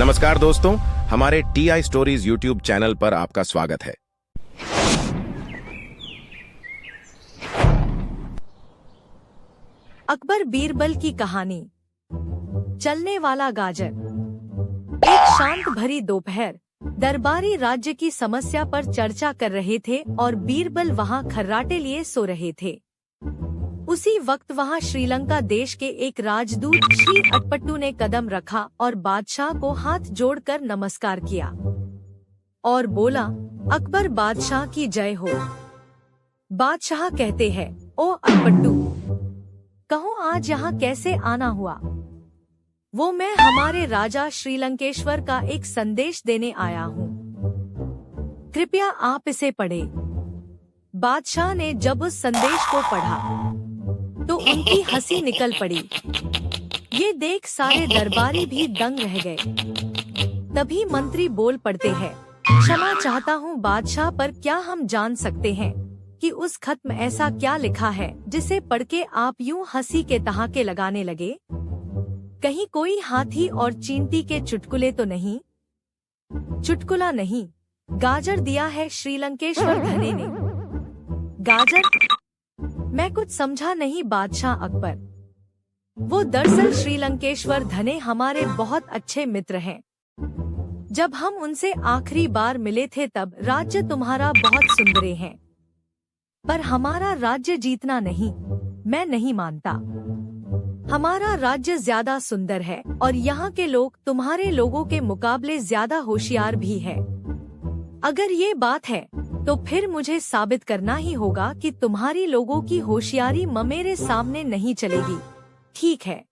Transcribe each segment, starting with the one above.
नमस्कार दोस्तों, हमारे TI स्टोरीज यूट्यूब चैनल पर आपका स्वागत है। अकबर बीरबल की कहानी। चलने वाला गाजर। एक शांत भरी दोपहर दरबारी राज्य की समस्या पर चर्चा कर रहे थे और बीरबल वहां खर्राटे लिए सो रहे थे। उसी वक्त वहां श्रीलंका देश के एक राजदूत श्री अटपट्टू ने कदम रखा और बादशाह को हाथ जोड़कर नमस्कार किया और बोला, अकबर बादशाह की जय हो। बादशाह कहते हैं, ओ अटपट्टू, कहो आज यहाँ कैसे आना हुआ? वो मैं हमारे राजा श्रीलंकेश्वर का एक संदेश देने आया हूँ। कृपया आप इसे पढ़े। बादशाह ने जब उस संदेश को पढ़ा तो उनकी हंसी निकल पड़ी। ये देख सारे दरबारी भी दंग रह गए। तभी मंत्री बोल पड़ते हैं, क्षमा चाहता हूँ बादशाह, पर क्या हम जान सकते हैं कि उस खत में ऐसा क्या लिखा है जिसे पढ़ के आप यूं हंसी के तहाके लगाने लगे? कहीं कोई हाथी और चींटी के चुटकुले तो नहीं? चुटकुला नहीं, गाजर दिया है श्रीलंकेश्वर धने ने। गाजर? मैं कुछ समझा नहीं बादशाह अकबर। वो दरअसल श्रीलंकेश्वर धने हमारे बहुत अच्छे मित्र हैं। जब हम उनसे आखिरी बार मिले थे तब राज्य तुम्हारा बहुत सुंदर है, पर हमारा राज्य जीतना नहीं, मैं नहीं मानता। हमारा राज्य ज्यादा सुंदर है और यहाँ के लोग तुम्हारे लोगों के मुकाबले ज्यादा होशियार भी है। अगर ये बात है तो फिर मुझे साबित करना ही होगा कि तुम्हारी लोगों की होशियारी मेरे सामने नहीं चलेगी। ठीक है,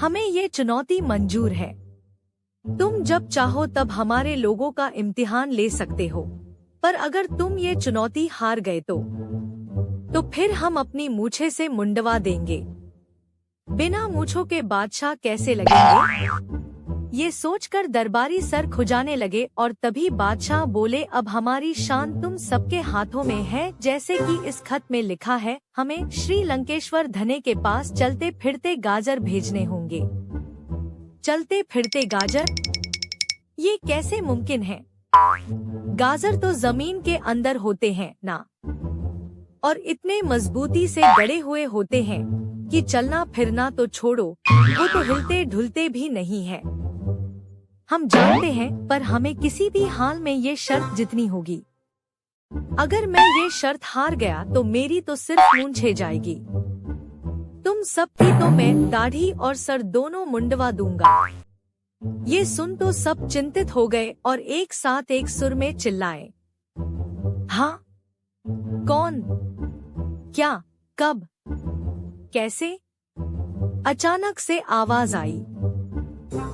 हमें ये चुनौती मंजूर है। तुम जब चाहो तब हमारे लोगों का इम्तिहान ले सकते हो, पर अगर तुम ये चुनौती हार गए तो फिर हम अपनी मूछे से मुंडवा देंगे। बिना मूछों के बादशाह कैसे लगेंगे? ये सोचकर दरबारी सर खुजाने लगे और तभी बादशाह बोले, अब हमारी शान तुम सबके हाथों में है। जैसे कि इस खत में लिखा है, हमें श्रीलंकेश्वर धने के पास चलते फिरते गाजर भेजने होंगे। चलते फिरते गाजर? ये कैसे मुमकिन है? गाजर तो जमीन के अंदर होते हैं ना, और इतने मजबूती से गड़े हुए होते हैं कि चलना फिरना तो छोड़ो, वो तो हिलते ढुलते भी नहीं है। हम जानते हैं, पर हमें किसी भी हाल में ये शर्त जितनी होगी। अगर मैं ये शर्त हार गया तो मेरी तो सिर्फ मूंछे जाएगी। तुम सबकी तो मैं दाढ़ी और सर दोनों मुंडवा दूंगा। ये सुन तो सब चिंतित हो गए और एक साथ एक सुर में चिल्लाए, हाँ? कौन? क्या? कब? कैसे? अचानक से आवाज आई।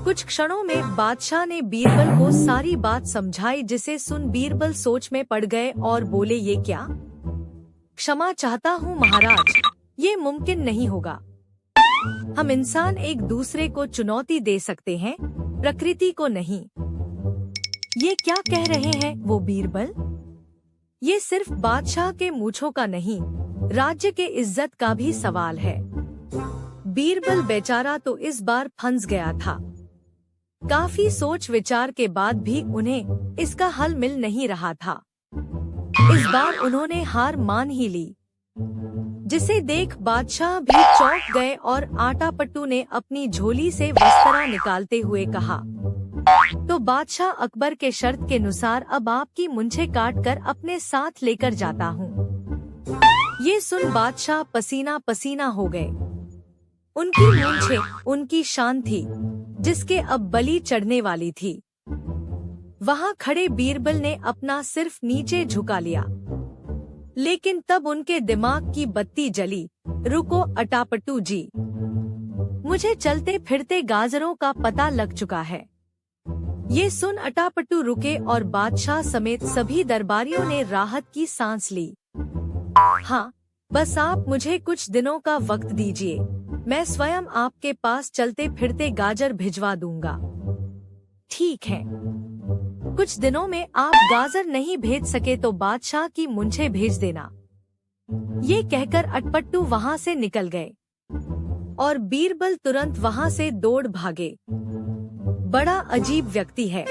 कुछ क्षणों में बादशाह ने बीरबल को सारी बात समझाई, जिसे सुन बीरबल सोच में पड़ गए और बोले, ये क्या? क्षमा चाहता हूँ महाराज, ये मुमकिन नहीं होगा। हम इंसान एक दूसरे को चुनौती दे सकते हैं, प्रकृति को नहीं। ये क्या कह रहे हैं वो बीरबल? ये सिर्फ बादशाह के मूछों का नहीं, राज्य के इज्जत का भी सवाल है। बीरबल बेचारा तो इस बार फंस गया था। काफी सोच विचार के बाद भी उन्हें इसका हल मिल नहीं रहा था। इस बार उन्होंने हार मान ही ली, जिसे देख बादशाह भी चौंक गए और आटापट्टू ने अपनी झोली से वस्त्रा निकालते हुए कहा, तो बादशाह अकबर के शर्त के अनुसार अब आपकी मूंछें काट कर अपने साथ लेकर जाता हूँ। ये सुन बादशाह पसीना पसीना हो गए। उनकी मूंछें उनकी शान थी, जिसके अब बलि चढ़ने वाली थी। वहां खड़े बीरबल ने अपना सिर्फ नीचे झुका लिया, लेकिन तब उनके दिमाग की बत्ती जली। रुको अटापट्टू जी, मुझे चलते फिरते गाजरों का पता लग चुका है। ये सुन अटापट्टू रुके और बादशाह समेत सभी दरबारियों ने राहत की सांस ली। हाँ, बस आप मुझे कुछ दिनों का वक्त दीजिए, मैं स्वयं आपके पास चलते फिरते गाजर भिजवा दूंगा। ठीक है, कुछ दिनों में आप गाजर नहीं भेज सके तो बादशाह की मूंछें भेज देना। ये कहकर अटपट्टू वहां से निकल गए और बीरबल तुरंत वहां से दौड़ भागे। बड़ा अजीब व्यक्ति है।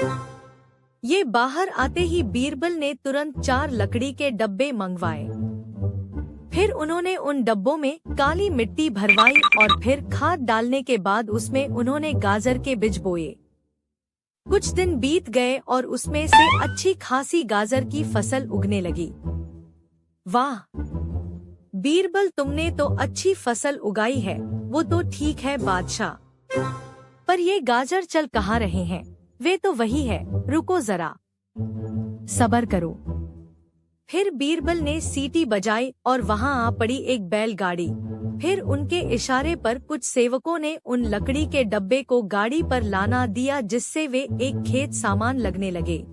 ये बाहर आते ही बीरबल ने तुरंत 4 लकड़ी के डब्बे मंगवाए। फिर उन्होंने उन डब्बों में काली मिट्टी भरवाई और फिर खाद डालने के बाद उसमें उन्होंने गाजर के बीज बोए। कुछ दिन बीत गए और उसमें से अच्छी खासी गाजर की फसल उगने लगी। वाह बीरबल, तुमने तो अच्छी फसल उगाई है। वो तो ठीक है बादशाह, पर ये गाजर चल कहाँ रहे हैं? वे तो वही है, रुको जरा, सब्र करो। फिर बीरबल ने सीटी बजाई और वहां आ पड़ी एक बैलगाड़ी। फिर उनके इशारे पर कुछ सेवकों ने उन लकड़ी के डब्बे को गाड़ी पर लाना दिया, जिससे वे एक खेत सामान लगने लगे।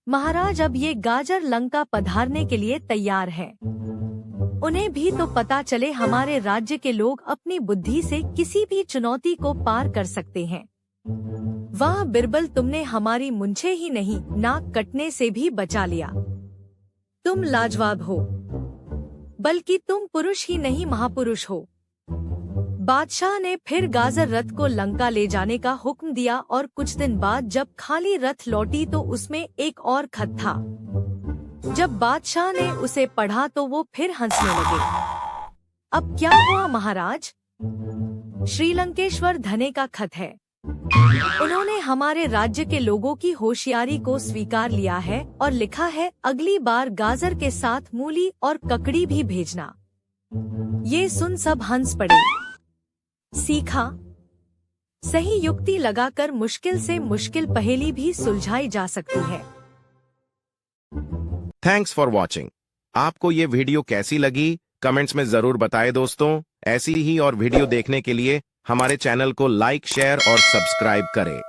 महाराज, अब ये गाजर लंका पधारने के लिए तैयार है। उन्हें भी तो पता चले हमारे राज्य के लोग अपनी बुद्धि से किसी भी चुनौती को पार कर सकते हैं। वाह बीरबल, तुमने हमारी मूंछें ही नहीं, नाक कटने से भी बचा लिया। तुम लाजवाब हो, बल्कि तुम पुरुष ही नहीं महापुरुष हो। बादशाह ने फिर गाजर रथ को लंका ले जाने का हुक्म दिया और कुछ दिन बाद जब खाली रथ लौटी तो उसमें एक और खत था। जब बादशाह ने उसे पढ़ा तो वो फिर हंसने लगे। अब क्या हुआ महाराज? श्रीलंकेश्वर धने का खत है। उन्होंने हमारे राज्य के लोगों की होशियारी को स्वीकार लिया है और लिखा है अगली बार गाजर के साथ मूली और ककड़ी भी भेजना। ये सुन सब हंस पड़े। सीखा, सही युक्ति लगाकर मुश्किल से मुश्किल पहेली भी सुलझाई जा सकती है। Thanks for watching. आपको ये वीडियो कैसी लगी कमेंट्स में जरूर बताएं दोस्तों। ऐसी ही और वीडियो देखने के लिए हमारे चैनल को लाइक, शेयर और सब्सक्राइब करें।